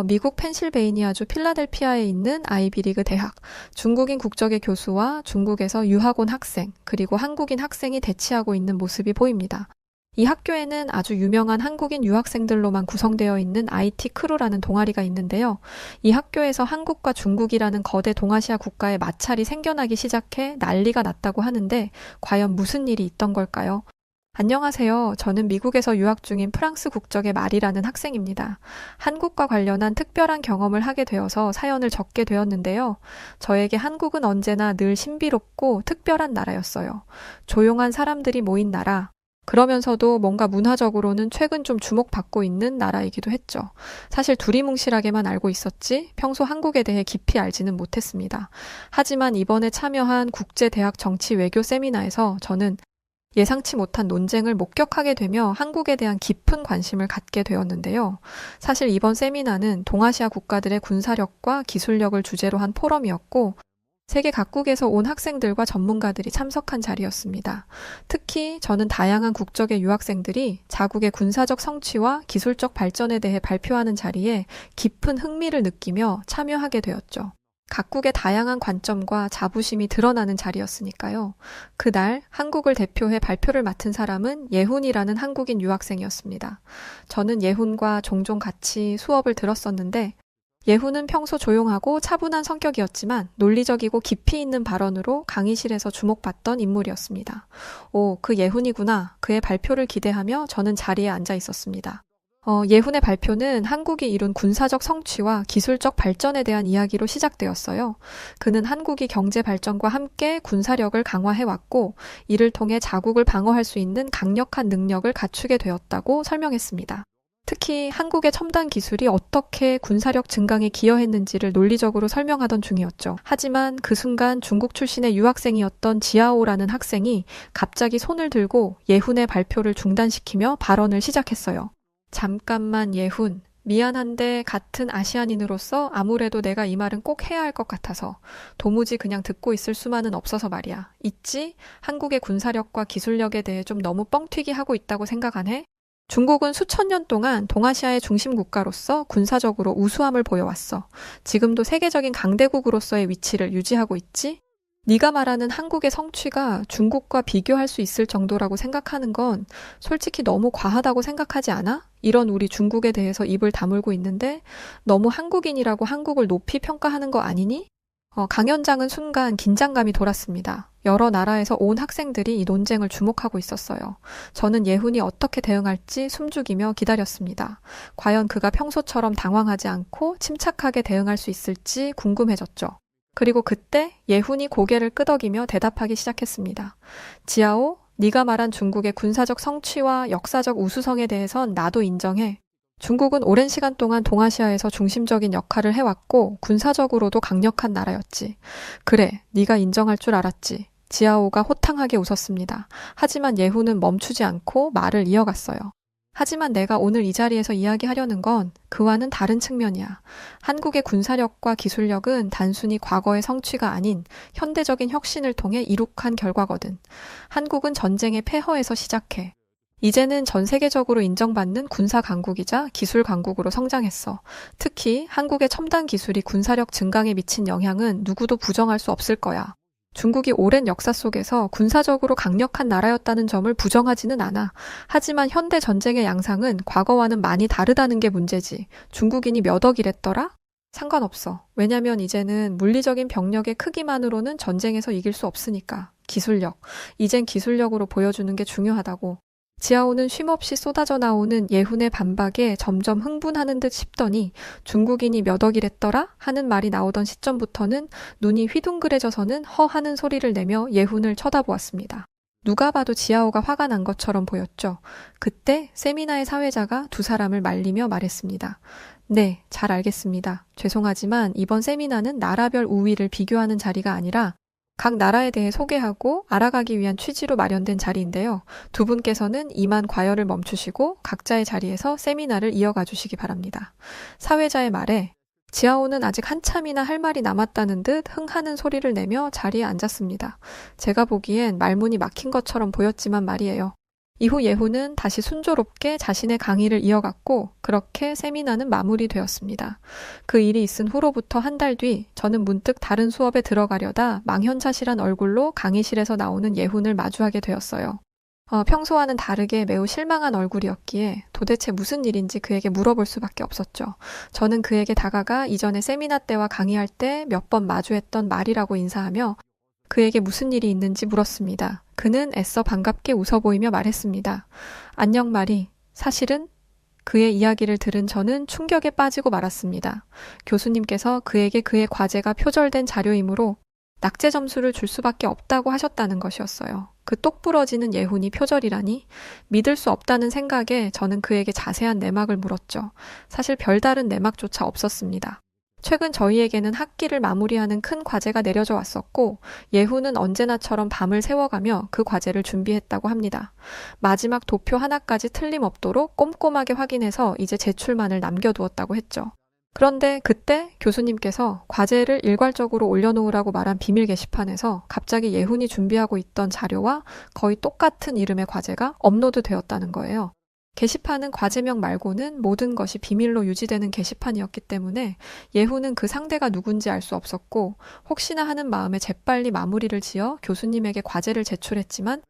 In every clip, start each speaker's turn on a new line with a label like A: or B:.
A: 미국 펜실베이니아주 필라델피아에 있는 아이비리그 대학, 중국인 국적의 교수와 중국에서 유학 온 학생, 그리고 한국인 학생이 대치하고 있는 모습이 보입니다. 이 학교에는 아주 유명한 한국인 유학생들로만 구성되어 있는 IT 크루라는 동아리가 있는데요. 이 학교에서 한국과 중국이라는 거대 동아시아 국가의 마찰이 생겨나기 시작해 난리가 났다고 하는데 과연 무슨 일이 있던 걸까요? 안녕하세요. 저는 미국에서 유학 중인 프랑스 국적의 마리라는 학생입니다. 한국과 관련한 특별한 경험을 하게 되어서 사연을 적게 되었는데요. 저에게 한국은 언제나 늘 신비롭고 특별한 나라였어요. 조용한 사람들이 모인 나라, 그러면서도 뭔가 문화적으로는 최근 좀 주목받고 있는 나라이기도 했죠. 사실 두리뭉실하게만 알고 있었지 평소 한국에 대해 깊이 알지는 못했습니다. 하지만 이번에 참여한 국제대학 정치 외교 세미나에서 저는 예상치 못한 논쟁을 목격하게 되며 한국에 대한 깊은 관심을 갖게 되었는데요. 사실 이번 세미나는 동아시아 국가들의 군사력과 기술력을 주제로 한 포럼이었고 세계 각국에서 온 학생들과 전문가들이 참석한 자리였습니다. 특히 저는 다양한 국적의 유학생들이 자국의 군사적 성취와 기술적 발전에 대해 발표하는 자리에 깊은 흥미를 느끼며 참여하게 되었죠. 각국의 다양한 관점과 자부심이 드러나는 자리였으니까요. 그날 한국을 대표해 발표를 맡은 사람은 예훈이라는 한국인 유학생이었습니다. 저는 예훈과 종종 같이 수업을 들었었는데 예훈은 평소 조용하고 차분한 성격이었지만 논리적이고 깊이 있는 발언으로 강의실에서 주목받던 인물이었습니다. 오, 그 예훈이구나. 그의 발표를 기대하며 저는 자리에 앉아 있었습니다. 예훈의 발표는 한국이 이룬 군사적 성취와 기술적 발전에 대한 이야기로 시작되었어요. 그는 한국이 경제 발전과 함께 군사력을 강화해왔고 이를 통해 자국을 방어할 수 있는 강력한 능력을 갖추게 되었다고 설명했습니다. 특히 한국의 첨단 기술이 어떻게 군사력 증강에 기여했는지를 논리적으로 설명하던 중이었죠. 하지만 그 순간 중국 출신의 유학생이었던 지아오라는 학생이 갑자기 손을 들고 예훈의 발표를 중단시키며 발언을 시작했어요. 잠깐만 예훈, 미안한데 같은 아시아인으로서 아무래도 내가 이 말은 꼭 해야 할 것 같아서 도무지 그냥 듣고 있을 수만은 없어서 말이야. 있지? 한국의 군사력과 기술력에 대해 좀 너무 뻥튀기 하고 있다고 생각 안 해? 중국은 수천 년 동안 동아시아의 중심 국가로서 군사적으로 우수함을 보여왔어. 지금도 세계적인 강대국으로서의 위치를 유지하고 있지? 네가 말하는 한국의 성취가 중국과 비교할 수 있을 정도라고 생각하는 건 솔직히 너무 과하다고 생각하지 않아? 이런 우리 중국에 대해서 입을 다물고 있는데 너무 한국인이라고 한국을 높이 평가하는 거 아니니? 강연장은 순간 긴장감이 돌았습니다. 여러 나라에서 온 학생들이 이 논쟁을 주목하고 있었어요. 저는 예훈이 어떻게 대응할지 숨죽이며 기다렸습니다. 과연 그가 평소처럼 당황하지 않고 침착하게 대응할 수 있을지 궁금해졌죠. 그리고 그때 예훈이 고개를 끄덕이며 대답하기 시작했습니다. 지아오, 네가 말한 중국의 군사적 성취와 역사적 우수성에 대해선 나도 인정해. 중국은 오랜 시간 동안 동아시아에서 중심적인 역할을 해왔고 군사적으로도 강력한 나라였지. 그래, 네가 인정할 줄 알았지. 지아오가 호탕하게 웃었습니다. 하지만 예훈은 멈추지 않고 말을 이어갔어요. 하지만 내가 오늘 이 자리에서 이야기하려는 건 그와는 다른 측면이야. 한국의 군사력과 기술력은 단순히 과거의 성취가 아닌 현대적인 혁신을 통해 이룩한 결과거든. 한국은 전쟁의 폐허에서 시작해. 이제는 전 세계적으로 인정받는 군사 강국이자 기술 강국으로 성장했어. 특히 한국의 첨단 기술이 군사력 증강에 미친 영향은 누구도 부정할 수 없을 거야. 중국이 오랜 역사 속에서 군사적으로 강력한 나라였다는 점을 부정하지는 않아. 하지만 현대 전쟁의 양상은 과거와는 많이 다르다는 게 문제지. 중국인이 몇 억이랬더라? 상관없어. 왜냐면 이제는 물리적인 병력의 크기만으로는 전쟁에서 이길 수 없으니까. 기술력. 이젠 기술력으로 보여주는 게 중요하다고. 지아오는 쉼없이 쏟아져 나오는 예훈의 반박에 점점 흥분하는 듯 싶더니 중국인이 몇 억이랬더라? 하는 말이 나오던 시점부터는 눈이 휘둥그레져서는 허 하는 소리를 내며 예훈을 쳐다보았습니다. 누가 봐도 지아오가 화가 난 것처럼 보였죠. 그때 세미나의 사회자가 두 사람을 말리며 말했습니다. 네, 잘 알겠습니다. 죄송하지만 이번 세미나는 나라별 우위를 비교하는 자리가 아니라 각 나라에 대해 소개하고 알아가기 위한 취지로 마련된 자리인데요. 두 분께서는 이만 과열을 멈추시고 각자의 자리에서 세미나를 이어가 주시기 바랍니다. 사회자의 말에 지아오는 아직 한참이나 할 말이 남았다는 듯 흥하는 소리를 내며 자리에 앉았습니다. 제가 보기엔 말문이 막힌 것처럼 보였지만 말이에요. 이후 예훈은 다시 순조롭게 자신의 강의를 이어갔고 그렇게 세미나는 마무리되었습니다. 그 일이 있은 후로부터 한 달 뒤 저는 문득 다른 수업에 들어가려다 망연자실한 얼굴로 강의실에서 나오는 예훈을 마주하게 되었어요. 평소와는 다르게 매우 실망한 얼굴이었기에 도대체 무슨 일인지 그에게 물어볼 수밖에 없었죠. 저는 그에게 다가가 이전에 세미나 때와 강의할 때 몇 번 마주했던 말이라고 인사하며 그에게 무슨 일이 있는지 물었습니다. 그는 애써 반갑게 웃어 보이며 말했습니다. 안녕 마리. 사실은 그의 이야기를 들은 저는 충격에 빠지고 말았습니다. 교수님께서 그에게 그의 과제가 표절된 자료이므로 낙제 점수를 줄 수밖에 없다고 하셨다는 것이었어요. 그 똑부러지는 예훈이 표절이라니 믿을 수 없다는 생각에 저는 그에게 자세한 내막을 물었죠. 사실 별다른 내막조차 없었습니다. 최근 저희에게는 학기를 마무리하는 큰 과제가 내려져 왔었고 예훈은 언제나처럼 밤을 새워가며 그 과제를 준비했다고 합니다. 마지막 도표 하나까지 틀림없도록 꼼꼼하게 확인해서 이제 제출만을 남겨두었다고 했죠. 그런데 그때 교수님께서 과제를 일괄적으로 올려놓으라고 말한 비밀 게시판에서 갑자기 예훈이 준비하고 있던 자료와 거의 똑같은 이름의 과제가 업로드 되었다는 거예요. 게시판은 과제명 말고는 모든 것이 비밀로 유지되는 게시판이었기 때문에 예훈은 그 상대가 누군지 알 수 없었고 혹시나 하는 마음에 재빨리 마무리를 지어 교수님에게 과제를 제출했지만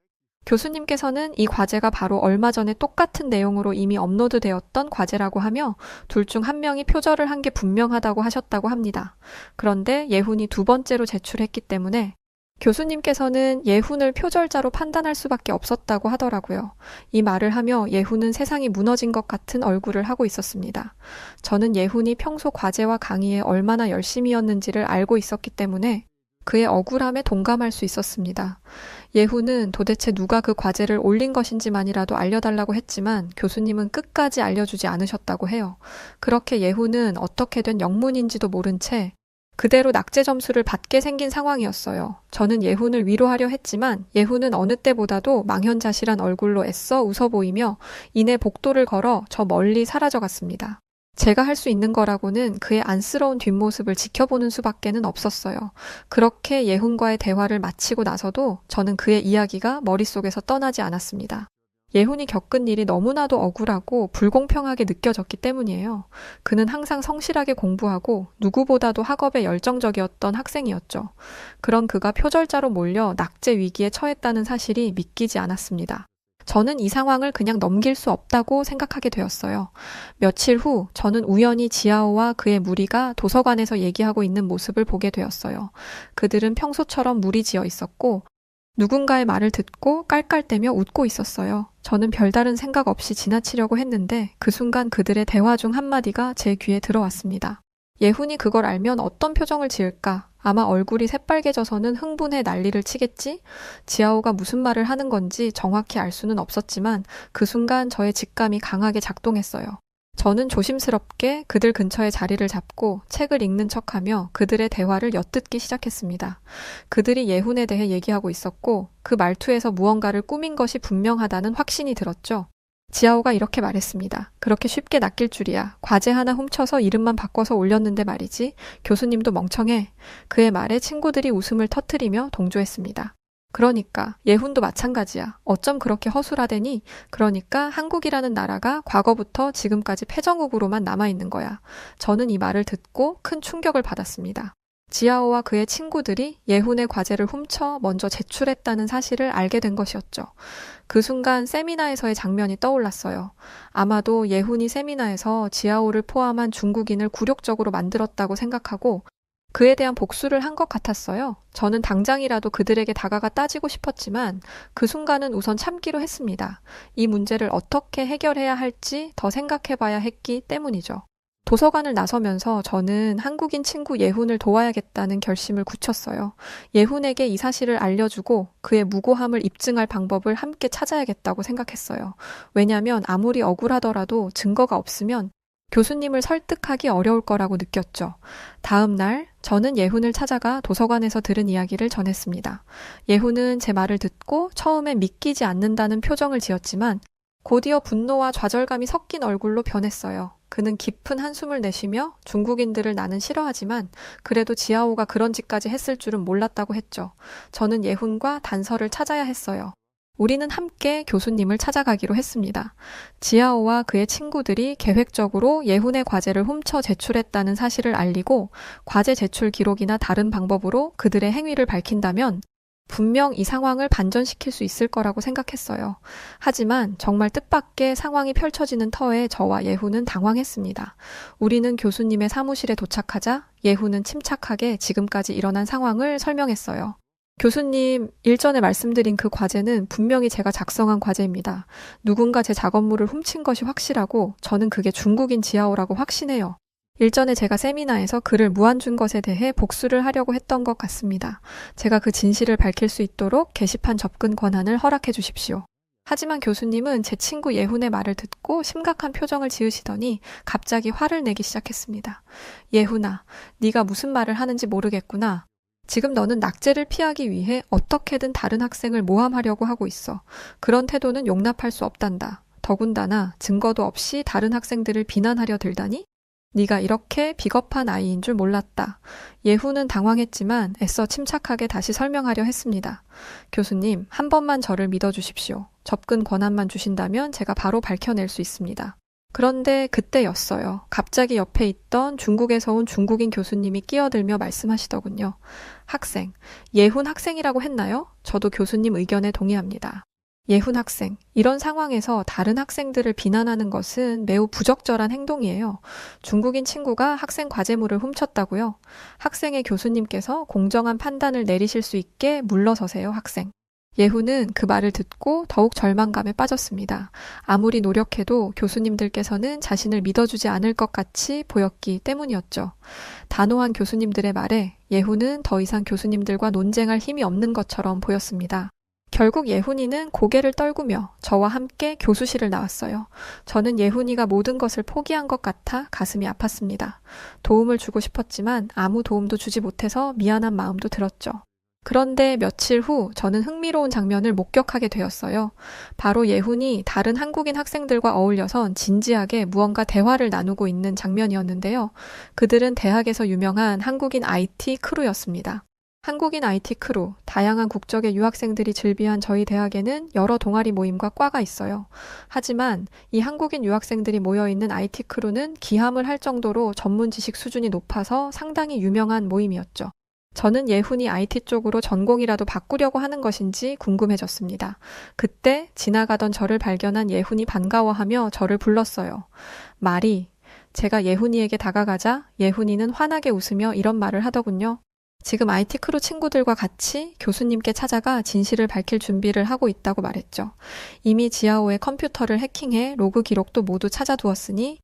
A: 교수님께서는 이 과제가 바로 얼마 전에 똑같은 내용으로 이미 업로드되었던 과제라고 하며 둘 중 한 명이 표절을 한 게 분명하다고 하셨다고 합니다. 그런데 예훈이 두 번째로 제출했기 때문에 교수님께서는 예훈을 표절자로 판단할 수밖에 없었다고 하더라고요. 이 말을 하며 예훈은 세상이 무너진 것 같은 얼굴을 하고 있었습니다. 저는 예훈이 평소 과제와 강의에 얼마나 열심이었는지를 알고 있었기 때문에 그의 억울함에 동감할 수 있었습니다. 예훈은 도대체 누가 그 과제를 올린 것인지만이라도 알려달라고 했지만 교수님은 끝까지 알려주지 않으셨다고 해요. 그렇게 예훈은 어떻게 된 영문인지도 모른 채 그대로 낙제 점수를 받게 생긴 상황이었어요. 저는 예훈을 위로하려 했지만 예훈은 어느 때보다도 망연자실한 얼굴로 애써 웃어 보이며 이내 복도를 걸어 저 멀리 사라져갔습니다. 제가 할 수 있는 거라고는 그의 안쓰러운 뒷모습을 지켜보는 수밖에는 없었어요. 그렇게 예훈과의 대화를 마치고 나서도 저는 그의 이야기가 머릿속에서 떠나지 않았습니다. 예훈이 겪은 일이 너무나도 억울하고 불공평하게 느껴졌기 때문이에요. 그는 항상 성실하게 공부하고 누구보다도 학업에 열정적이었던 학생이었죠. 그런 그가 표절자로 몰려 낙제 위기에 처했다는 사실이 믿기지 않았습니다. 저는 이 상황을 그냥 넘길 수 없다고 생각하게 되었어요. 며칠 후 저는 우연히 지아오와 그의 무리가 도서관에서 얘기하고 있는 모습을 보게 되었어요. 그들은 평소처럼 무리지어 있었고 누군가의 말을 듣고 깔깔대며 웃고 있었어요. 저는 별다른 생각 없이 지나치려고 했는데 그 순간 그들의 대화 중 한마디가 제 귀에 들어왔습니다. 예훈이 그걸 알면 어떤 표정을 지을까? 아마 얼굴이 새빨개져서는 흥분해 난리를 치겠지? 지아오가 무슨 말을 하는 건지 정확히 알 수는 없었지만 그 순간 저의 직감이 강하게 작동했어요. 저는 조심스럽게 그들 근처에 자리를 잡고 책을 읽는 척하며 그들의 대화를 엿듣기 시작했습니다. 그들이 예훈에 대해 얘기하고 있었고 그 말투에서 무언가를 꾸민 것이 분명하다는 확신이 들었죠. 지아오가 이렇게 말했습니다. 그렇게 쉽게 낚일 줄이야. 과제 하나 훔쳐서 이름만 바꿔서 올렸는데 말이지. 교수님도 멍청해. 그의 말에 친구들이 웃음을 터뜨리며 동조했습니다. 그러니까 예훈도 마찬가지야. 어쩜 그렇게 허술하대니? 그러니까 한국이라는 나라가 과거부터 지금까지 패정국으로만 남아있는 거야. 저는 이 말을 듣고 큰 충격을 받았습니다. 지아오와 그의 친구들이 예훈의 과제를 훔쳐 먼저 제출했다는 사실을 알게 된 것이었죠. 그 순간 세미나에서의 장면이 떠올랐어요. 아마도 예훈이 세미나에서 지아오를 포함한 중국인을 굴욕적으로 만들었다고 생각하고 그에 대한 복수를 한 것 같았어요. 저는 당장이라도 그들에게 다가가 따지고 싶었지만 그 순간은 우선 참기로 했습니다. 이 문제를 어떻게 해결해야 할지 더 생각해봐야 했기 때문이죠. 도서관을 나서면서 저는 한국인 친구 예훈을 도와야겠다는 결심을 굳혔어요. 예훈에게 이 사실을 알려주고 그의 무고함을 입증할 방법을 함께 찾아야겠다고 생각했어요. 왜냐하면 아무리 억울하더라도 증거가 없으면 교수님을 설득하기 어려울 거라고 느꼈죠. 다음 날 저는 예훈을 찾아가 도서관에서 들은 이야기를 전했습니다. 예훈은 제 말을 듣고 처음에 믿기지 않는다는 표정을 지었지만 곧이어 분노와 좌절감이 섞인 얼굴로 변했어요. 그는 깊은 한숨을 내쉬며 중국인들을 나는 싫어하지만 그래도 지아오가 그런 짓까지 했을 줄은 몰랐다고 했죠. 저는 예훈과 단서를 찾아야 했어요. 우리는 함께 교수님을 찾아가기로 했습니다. 지아오와 그의 친구들이 계획적으로 예훈의 과제를 훔쳐 제출했다는 사실을 알리고 과제 제출 기록이나 다른 방법으로 그들의 행위를 밝힌다면 분명 이 상황을 반전시킬 수 있을 거라고 생각했어요. 하지만 정말 뜻밖의 상황이 펼쳐지는 터에 저와 예훈은 당황했습니다. 우리는 교수님의 사무실에 도착하자 예훈은 침착하게 지금까지 일어난 상황을 설명했어요. 교수님, 일전에 말씀드린 그 과제는 분명히 제가 작성한 과제입니다. 누군가 제 작업물을 훔친 것이 확실하고 저는 그게 중국인 지아오라고 확신해요. 일전에 제가 세미나에서 그를 무안 준 것에 대해 복수를 하려고 했던 것 같습니다. 제가 그 진실을 밝힐 수 있도록 게시판 접근 권한을 허락해 주십시오. 하지만 교수님은 제 친구 예훈의 말을 듣고 심각한 표정을 지으시더니 갑자기 화를 내기 시작했습니다. 예훈아, 네가 무슨 말을 하는지 모르겠구나. 지금 너는 낙제를 피하기 위해 어떻게든 다른 학생을 모함하려고 하고 있어. 그런 태도는 용납할 수 없단다. 더군다나 증거도 없이 다른 학생들을 비난하려 들다니? 네가 이렇게 비겁한 아이인 줄 몰랐다. 예훈은 당황했지만 애써 침착하게 다시 설명하려 했습니다. 교수님, 한 번만 저를 믿어주십시오. 접근 권한만 주신다면 제가 바로 밝혀낼 수 있습니다. 그런데 그때였어요. 갑자기 옆에 있던 중국에서 온 중국인 교수님이 끼어들며 말씀하시더군요. 학생, 예훈 학생이라고 했나요? 저도 교수님 의견에 동의합니다. 예훈 학생, 이런 상황에서 다른 학생들을 비난하는 것은 매우 부적절한 행동이에요. 중국인 친구가 학생 과제물을 훔쳤다고요? 학생의 교수님께서 공정한 판단을 내리실 수 있게 물러서세요, 학생. 예훈은 그 말을 듣고 더욱 절망감에 빠졌습니다. 아무리 노력해도 교수님들께서는 자신을 믿어주지 않을 것 같이 보였기 때문이었죠. 단호한 교수님들의 말에 예훈은 더 이상 교수님들과 논쟁할 힘이 없는 것처럼 보였습니다. 결국 예훈이는 고개를 떨구며 저와 함께 교수실을 나왔어요. 저는 예훈이가 모든 것을 포기한 것 같아 가슴이 아팠습니다. 도움을 주고 싶었지만 아무 도움도 주지 못해서 미안한 마음도 들었죠. 그런데 며칠 후 저는 흥미로운 장면을 목격하게 되었어요. 바로 예훈이 다른 한국인 학생들과 어울려선 진지하게 무언가 대화를 나누고 있는 장면이었는데요. 그들은 대학에서 유명한 한국인 IT 크루였습니다. 한국인 IT 크루, 다양한 국적의 유학생들이 즐비한 저희 대학에는 여러 동아리 모임과 과가 있어요. 하지만 이 한국인 유학생들이 모여있는 IT 크루는 기함을 할 정도로 전문 지식 수준이 높아서 상당히 유명한 모임이었죠. 저는 예훈이 IT 쪽으로 전공이라도 바꾸려고 하는 것인지 궁금해졌습니다. 그때 지나가던 저를 발견한 예훈이 반가워하며 저를 불렀어요. 마리, 제가 예훈이에게 다가가자 예훈이는 환하게 웃으며 이런 말을 하더군요. 지금 IT 크루 친구들과 같이 교수님께 찾아가 진실을 밝힐 준비를 하고 있다고 말했죠. 이미 지아오의 컴퓨터를 해킹해 로그 기록도 모두 찾아두었으니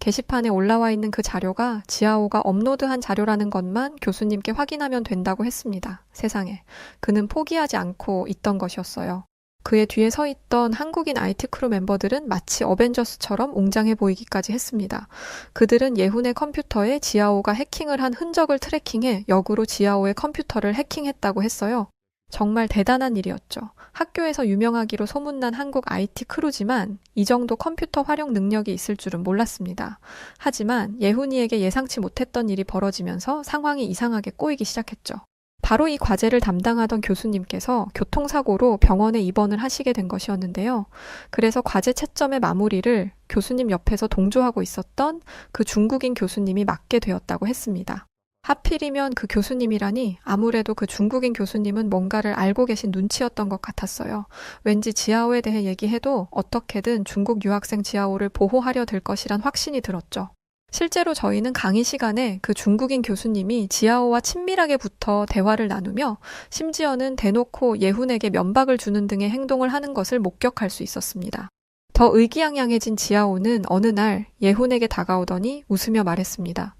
A: 게시판에 올라와 있는 그 자료가 지아오가 업로드한 자료라는 것만 교수님께 확인하면 된다고 했습니다. 세상에. 그는 포기하지 않고 있던 것이었어요. 그의 뒤에 서 있던 한국인 IT 크루 멤버들은 마치 어벤져스처럼 웅장해 보이기까지 했습니다. 그들은 예훈의 컴퓨터에 지아오가 해킹을 한 흔적을 트래킹해 역으로 지아오의 컴퓨터를 해킹했다고 했어요. 정말 대단한 일이었죠. 학교에서 유명하기로 소문난 한국 IT 크루지만 이 정도 컴퓨터 활용 능력이 있을 줄은 몰랐습니다. 하지만 예훈이에게 예상치 못했던 일이 벌어지면서 상황이 이상하게 꼬이기 시작했죠. 바로 이 과제를 담당하던 교수님께서 교통사고로 병원에 입원을 하시게 된 것이었는데요. 그래서 과제 채점의 마무리를 교수님 옆에서 동조하고 있었던 그 중국인 교수님이 맡게 되었다고 했습니다. 하필이면 그 교수님이라니 아무래도 그 중국인 교수님은 뭔가를 알고 계신 눈치였던 것 같았어요. 왠지 지아오에 대해 얘기해도 어떻게든 중국 유학생 지아오를 보호하려 될 것이란 확신이 들었죠. 실제로 저희는 강의 시간에 그 중국인 교수님이 지아오와 친밀하게 붙어 대화를 나누며 심지어는 대놓고 예훈에게 면박을 주는 등의 행동을 하는 것을 목격할 수 있었습니다. 더 의기양양해진 지아오는 어느 날 예훈에게 다가오더니 웃으며 말했습니다.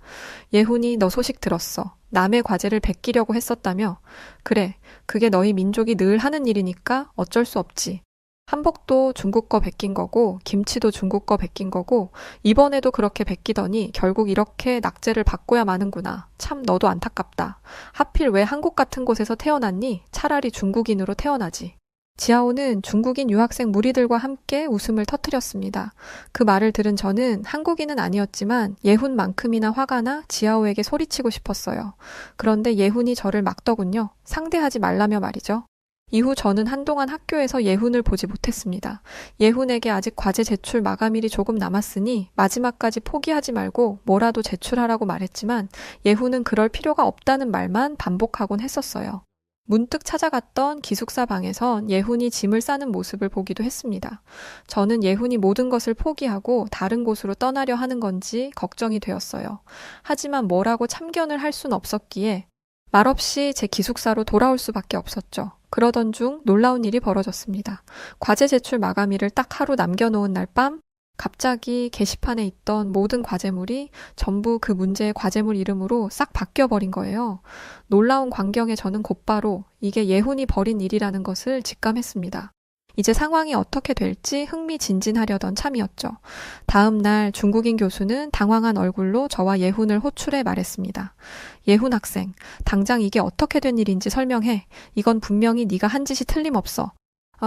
A: 예훈이 너 소식 들었어. 남의 과제를 베끼려고 했었다며. 그래, 그게 너희 민족이 늘 하는 일이니까 어쩔 수 없지. 한복도 중국 거 베낀 거고 김치도 중국 거 베낀 거고 이번에도 그렇게 베끼더니 결국 이렇게 낙제를 받고야 마는구나. 참 너도 안타깝다. 하필 왜 한국 같은 곳에서 태어났니? 차라리 중국인으로 태어나지. 지아오는 중국인 유학생 무리들과 함께 웃음을 터뜨렸습니다. 그 말을 들은 저는 한국인은 아니었지만 예훈만큼이나 화가 나 지아오에게 소리치고 싶었어요. 그런데 예훈이 저를 막더군요. 상대하지 말라며 말이죠. 이후 저는 한동안 학교에서 예훈을 보지 못했습니다. 예훈에게 아직 과제 제출 마감일이 조금 남았으니 마지막까지 포기하지 말고 뭐라도 제출하라고 말했지만 예훈은 그럴 필요가 없다는 말만 반복하곤 했었어요. 문득 찾아갔던 기숙사 방에선 예훈이 짐을 싸는 모습을 보기도 했습니다. 저는 예훈이 모든 것을 포기하고 다른 곳으로 떠나려 하는 건지 걱정이 되었어요. 하지만 뭐라고 참견을 할 순 없었기에 말없이 제 기숙사로 돌아올 수밖에 없었죠. 그러던 중 놀라운 일이 벌어졌습니다. 과제 제출 마감일을 딱 하루 남겨놓은 날 밤 갑자기 게시판에 있던 모든 과제물이 전부 그 문제의 과제물 이름으로 싹 바뀌어버린 거예요. 놀라운 광경에 저는 곧바로 이게 예훈이 벌인 일이라는 것을 직감했습니다. 이제 상황이 어떻게 될지 흥미진진하려던 참이었죠. 다음 날 중국인 교수는 당황한 얼굴로 저와 예훈을 호출해 말했습니다. 예훈 학생, 당장 이게 어떻게 된 일인지 설명해. 이건 분명히 네가 한 짓이 틀림없어.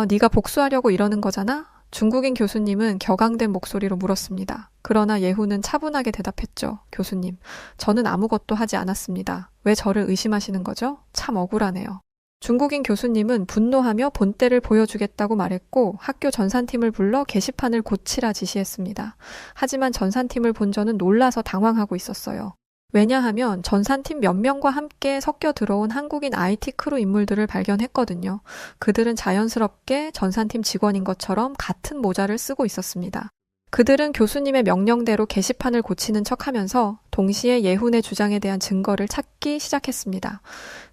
A: 네가 복수하려고 이러는 거잖아? 중국인 교수님은 격앙된 목소리로 물었습니다. 그러나 예훈은 차분하게 대답했죠. 교수님, 저는 아무것도 하지 않았습니다. 왜 저를 의심하시는 거죠? 참 억울하네요. 중국인 교수님은 분노하며 본때를 보여주겠다고 말했고 학교 전산팀을 불러 게시판을 고치라 지시했습니다. 하지만 전산팀을 본 저는 놀라서 당황하고 있었어요. 왜냐하면 전산팀 몇 명과 함께 섞여 들어온 한국인 IT 크루 인물들을 발견했거든요. 그들은 자연스럽게 전산팀 직원인 것처럼 같은 모자를 쓰고 있었습니다. 그들은 교수님의 명령대로 게시판을 고치는 척하면서 동시에 예훈의 주장에 대한 증거를 찾기 시작했습니다.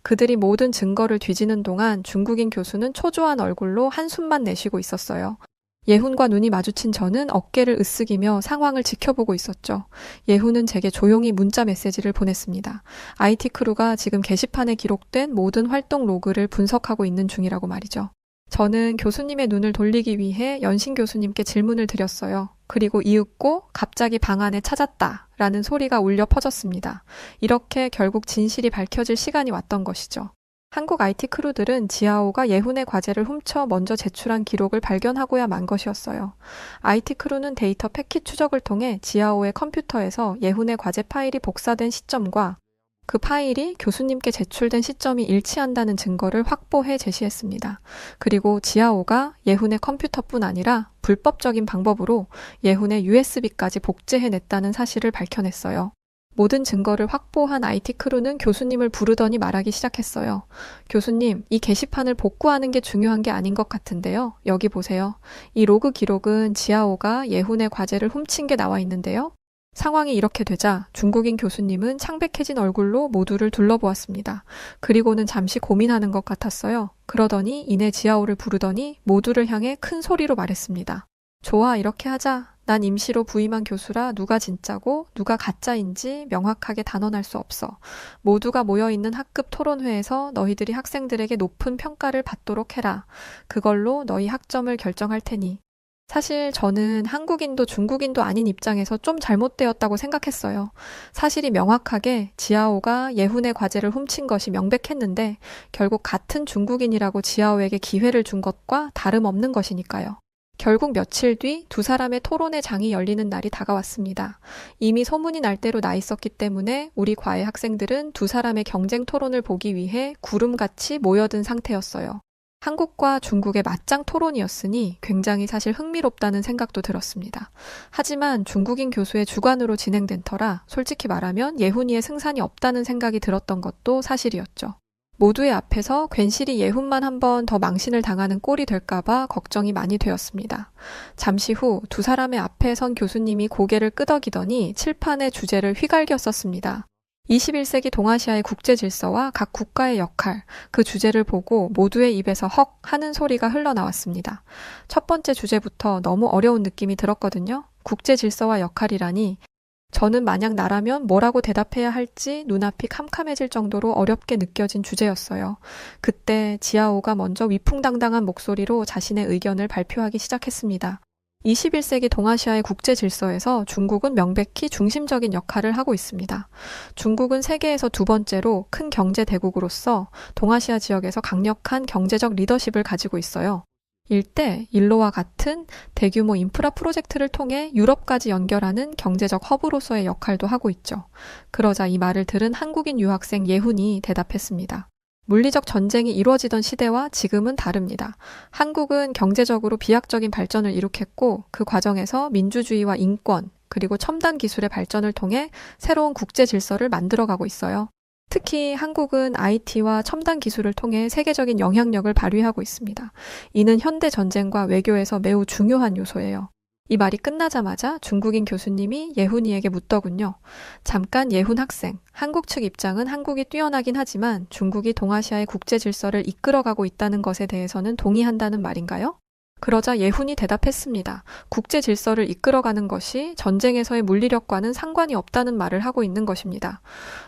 A: 그들이 모든 증거를 뒤지는 동안 중국인 교수는 초조한 얼굴로 한숨만 내쉬고 있었어요. 예훈과 눈이 마주친 저는 어깨를 으쓱이며 상황을 지켜보고 있었죠. 예훈은 제게 조용히 문자 메시지를 보냈습니다. IT 크루가 지금 게시판에 기록된 모든 활동 로그를 분석하고 있는 중이라고 말이죠. 저는 교수님의 눈을 돌리기 위해 연신 교수님께 질문을 드렸어요. 그리고 이윽고 갑자기 방 안에 찾았다 라는 소리가 울려 퍼졌습니다. 이렇게 결국 진실이 밝혀질 시간이 왔던 것이죠. 한국 IT 크루들은 지아오가 예훈의 과제를 훔쳐 먼저 제출한 기록을 발견하고야 만 것이었어요. IT 크루는 데이터 패킷 추적을 통해 지아오의 컴퓨터에서 예훈의 과제 파일이 복사된 시점과 그 파일이 교수님께 제출된 시점이 일치한다는 증거를 확보해 제시했습니다. 그리고 지아오가 예훈의 컴퓨터뿐 아니라 불법적인 방법으로 예훈의 USB까지 복제해냈다는 사실을 밝혀냈어요. 모든 증거를 확보한 IT 크루는 교수님을 부르더니 말하기 시작했어요. 교수님, 이 게시판을 복구하는 게 중요한 게 아닌 것 같은데요. 여기 보세요. 이 로그 기록은 지아오가 예훈의 과제를 훔친 게 나와 있는데요. 상황이 이렇게 되자 중국인 교수님은 창백해진 얼굴로 모두를 둘러보았습니다. 그리고는 잠시 고민하는 것 같았어요. 그러더니 이내 지아오를 부르더니 모두를 향해 큰 소리로 말했습니다. 좋아, 이렇게 하자. 난 임시로 부임한 교수라 누가 진짜고 누가 가짜인지 명확하게 단언할 수 없어. 모두가 모여있는 학급 토론회에서 너희들이 학생들에게 높은 평가를 받도록 해라. 그걸로 너희 학점을 결정할 테니. 사실 저는 한국인도 중국인도 아닌 입장에서 좀 잘못되었다고 생각했어요. 사실이 명확하게 지아오가 예훈의 과제를 훔친 것이 명백했는데 결국 같은 중국인이라고 지아오에게 기회를 준 것과 다름없는 것이니까요. 결국 며칠 뒤 두 사람의 토론회 장이 열리는 날이 다가왔습니다. 이미 소문이 날 대로 나 있었기 때문에 우리 과의 학생들은 두 사람의 경쟁 토론을 보기 위해 구름같이 모여든 상태였어요. 한국과 중국의 맞짱 토론이었으니 굉장히 사실 흥미롭다는 생각도 들었습니다. 하지만 중국인 교수의 주관으로 진행된 터라 솔직히 말하면 예훈이의 승산이 없다는 생각이 들었던 것도 사실이었죠. 모두의 앞에서 괜시리 예훈만 한 번 더 망신을 당하는 꼴이 될까봐 걱정이 많이 되었습니다. 잠시 후 두 사람의 앞에 선 교수님이 고개를 끄덕이더니 칠판의 주제를 휘갈겨 썼습니다. 21세기 동아시아의 국제 질서와 각 국가의 역할, 그 주제를 보고 모두의 입에서 헉 하는 소리가 흘러나왔습니다. 첫 번째 주제부터 너무 어려운 느낌이 들었거든요. 국제 질서와 역할이라니 저는 만약 나라면 뭐라고 대답해야 할지 눈앞이 캄캄해질 정도로 어렵게 느껴진 주제였어요. 그때 지아오가 먼저 위풍당당한 목소리로 자신의 의견을 발표하기 시작했습니다. 21세기 동아시아의 국제 질서에서 중국은 명백히 중심적인 역할을 하고 있습니다. 중국은 세계에서 두 번째로 큰 경제 대국으로서 동아시아 지역에서 강력한 경제적 리더십을 가지고 있어요. 일대 일로와 같은 대규모 인프라 프로젝트를 통해 유럽까지 연결하는 경제적 허브로서의 역할도 하고 있죠. 그러자 이 말을 들은 한국인 유학생 예훈이 대답했습니다. 물리적 전쟁이 이루어지던 시대와 지금은 다릅니다. 한국은 경제적으로 비약적인 발전을 이룩했고 그 과정에서 민주주의와 인권, 그리고 첨단 기술의 발전을 통해 새로운 국제 질서를 만들어가고 있어요. 특히 한국은 IT와 첨단 기술을 통해 세계적인 영향력을 발휘하고 있습니다. 이는 현대 전쟁과 외교에서 매우 중요한 요소예요. 이 말이 끝나자마자 중국인 교수님이 예훈이에게 묻더군요. 잠깐 예훈 학생, 한국 측 입장은 한국이 뛰어나긴 하지만 중국이 동아시아의 국제 질서를 이끌어가고 있다는 것에 대해서는 동의한다는 말인가요? 그러자 예훈이 대답했습니다. 국제 질서를 이끌어가는 것이 전쟁에서의 물리력과는 상관이 없다는 말을 하고 있는 것입니다.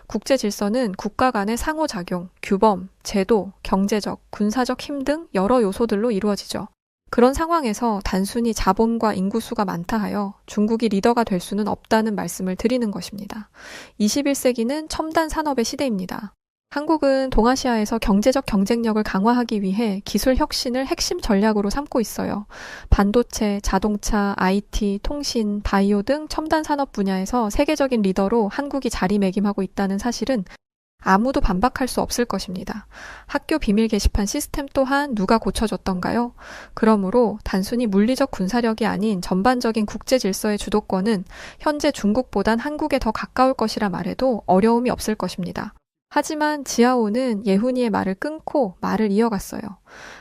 A: 국제 질서는 국가 간의 상호작용, 규범, 제도, 경제적, 군사적 힘 등 여러 요소들로 이루어지죠. 그런 상황에서 단순히 자본과 인구수가 많다 하여 중국이 리더가 될 수는 없다는 말씀을 드리는 것입니다. 21세기는 첨단 산업의 시대입니다. 한국은 동아시아에서 경제적 경쟁력을 강화하기 위해 기술 혁신을 핵심 전략으로 삼고 있어요. 반도체, 자동차, IT, 통신, 바이오 등 첨단 산업 분야에서 세계적인 리더로 한국이 자리매김하고 있다는 사실은 아무도 반박할 수 없을 것입니다. 학교 비밀 게시판 시스템 또한 누가 고쳐줬던가요? 그러므로 단순히 물리적 군사력이 아닌 전반적인 국제 질서의 주도권은 현재 중국보단 한국에 더 가까울 것이라 말해도 어려움이 없을 것입니다. 하지만 지하오는 예훈이의 말을 끊고 말을 이어갔어요.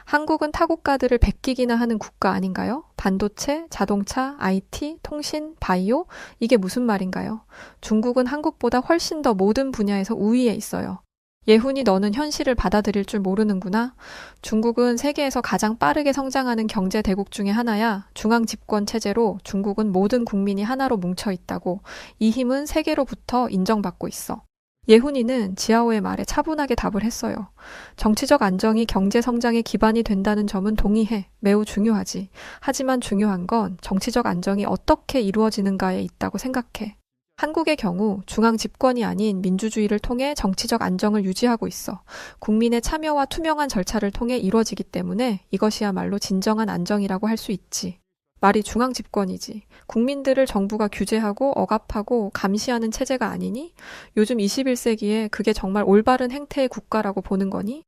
A: 한국은 타국가들을 베끼기나 하는 국가 아닌가요? 반도체, 자동차, IT, 통신, 바이오? 이게 무슨 말인가요? 중국은 한국보다 훨씬 더 모든 분야에서 우위에 있어요. 예훈이 너는 현실을 받아들일 줄 모르는구나. 중국은 세계에서 가장 빠르게 성장하는 경제 대국 중에 하나야. 중앙 집권 체제로 중국은 모든 국민이 하나로 뭉쳐 있다고. 이 힘은 세계로부터 인정받고 있어. 예훈이는 지하오의 말에 차분하게 답을 했어요. 정치적 안정이 경제 성장의 기반이 된다는 점은 동의해. 매우 중요하지. 하지만 중요한 건 정치적 안정이 어떻게 이루어지는가에 있다고 생각해. 한국의 경우 중앙 집권이 아닌 민주주의를 통해 정치적 안정을 유지하고 있어. 국민의 참여와 투명한 절차를 통해 이루어지기 때문에 이것이야말로 진정한 안정이라고 할 수 있지. 말이 중앙 집권이지. 국민들을 정부가 규제하고 억압하고 감시하는 체제가 아니니? 요즘 21세기에 그게 정말 올바른 행태의 국가라고 보는 거니?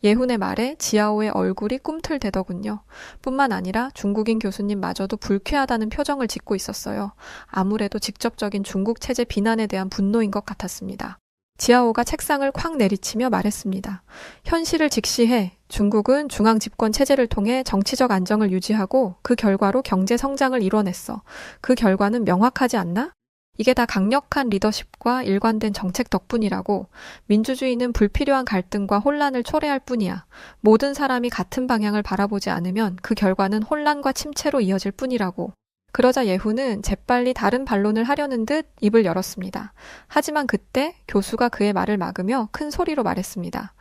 A: 예훈의 말에 지하오의 얼굴이 꿈틀대더군요. 뿐만 아니라 중국인 교수님마저도 불쾌하다는 표정을 짓고 있었어요. 아무래도 직접적인 중국 체제 비난에 대한 분노인 것 같았습니다. 지하오가 책상을 콱 내리치며 말했습니다. 현실을 직시해. 중국은 중앙 집권 체제를 통해 정치적 안정을 유지하고 그 결과로 경제 성장을 이뤄냈어. 그 결과는 명확하지 않나? 이게 다 강력한 리더십과 일관된 정책 덕분이라고. 민주주의는 불필요한 갈등과 혼란을 초래할 뿐이야. 모든 사람이 같은 방향을 바라보지 않으면 그 결과는 혼란과 침체로 이어질 뿐이라고. 그러자 예훈은 재빨리 다른 반론을 하려는 듯 입을 열었습니다. 하지만 그때 교수가 그의 말을 막으며 큰 소리로 말했습니다.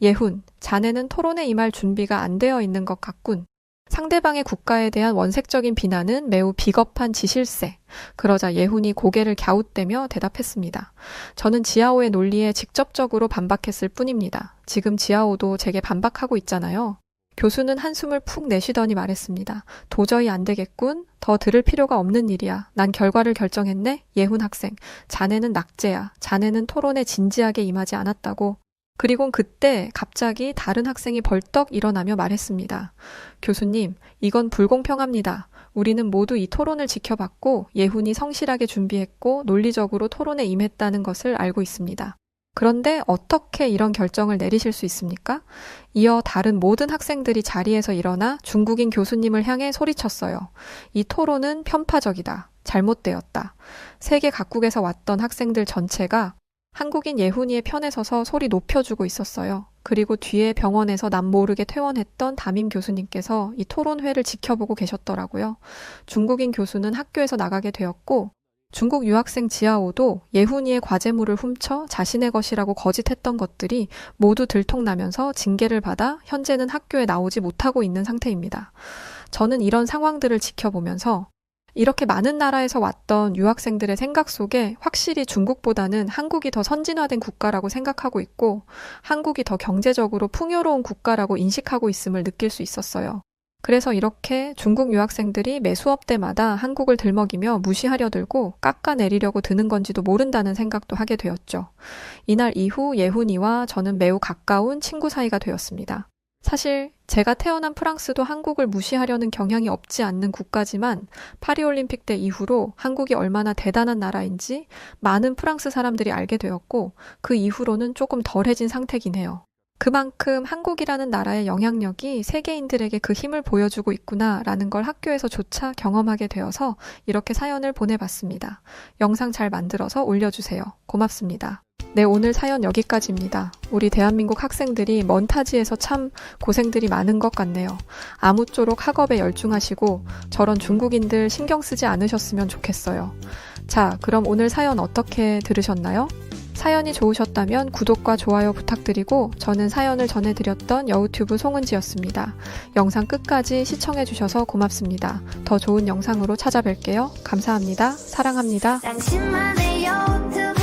A: 예훈, 자네는 토론에 임할 준비가 안 되어 있는 것 같군. 상대방의 국가에 대한 원색적인 비난은 매우 비겁한 지실세. 그러자 예훈이 고개를 갸웃대며 대답했습니다. 저는 지하오의 논리에 직접적으로 반박했을 뿐입니다. 지금 지하오도 제게 반박하고 있잖아요. 교수는 한숨을 푹 내쉬더니 말했습니다. 도저히 안 되겠군. 더 들을 필요가 없는 일이야. 난 결과를 결정했네. 예훈 학생. 자네는 낙제야. 자네는 토론에 진지하게 임하지 않았다고. 그리곤 그때 갑자기 다른 학생이 벌떡 일어나며 말했습니다. 교수님, 이건 불공평합니다. 우리는 모두 이 토론을 지켜봤고 예훈이 성실하게 준비했고 논리적으로 토론에 임했다는 것을 알고 있습니다. 그런데 어떻게 이런 결정을 내리실 수 있습니까? 이어 다른 모든 학생들이 자리에서 일어나 중국인 교수님을 향해 소리쳤어요. 이 토론은 편파적이다. 잘못되었다. 세계 각국에서 왔던 학생들 전체가 한국인 예훈이의 편에 서서 소리 높여주고 있었어요. 그리고 뒤에 병원에서 남 모르게 퇴원했던 담임 교수님께서 이 토론회를 지켜보고 계셨더라고요. 중국인 교수는 학교에서 나가게 되었고 중국 유학생 지하오도 예훈이의 과제물을 훔쳐 자신의 것이라고 거짓했던 것들이 모두 들통나면서 징계를 받아 현재는 학교에 나오지 못하고 있는 상태입니다. 저는 이런 상황들을 지켜보면서 이렇게 많은 나라에서 왔던 유학생들의 생각 속에 확실히 중국보다는 한국이 더 선진화된 국가라고 생각하고 있고 한국이 더 경제적으로 풍요로운 국가라고 인식하고 있음을 느낄 수 있었어요. 그래서 이렇게 중국 유학생들이 매 수업 때마다 한국을 들먹이며 무시하려 들고 깎아내리려고 드는 건지도 모른다는 생각도 하게 되었죠. 이날 이후 예훈이와 저는 매우 가까운 친구 사이가 되었습니다. 사실 제가 태어난 프랑스도 한국을 무시하려는 경향이 없지 않는 국가지만 파리올림픽 때 이후로 한국이 얼마나 대단한 나라인지 많은 프랑스 사람들이 알게 되었고 그 이후로는 조금 덜해진 상태긴 해요. 그만큼 한국이라는 나라의 영향력이 세계인들에게 그 힘을 보여주고 있구나라는 걸 학교에서조차 경험하게 되어서 이렇게 사연을 보내봤습니다. 영상 잘 만들어서 올려주세요. 고맙습니다. 네, 오늘 사연 여기까지입니다. 우리 대한민국 학생들이 먼 타지에서 참 고생들이 많은 것 같네요. 아무쪼록 학업에 열중하시고 저런 중국인들 신경 쓰지 않으셨으면 좋겠어요. 자, 그럼 오늘 사연 어떻게 들으셨나요? 사연이 좋으셨다면 구독과 좋아요 부탁드리고 저는 사연을 전해드렸던 여우튜브 송은지였습니다. 영상 끝까지 시청해주셔서 고맙습니다. 더 좋은 영상으로 찾아뵐게요. 감사합니다. 사랑합니다.
B: 당신만의 유튜브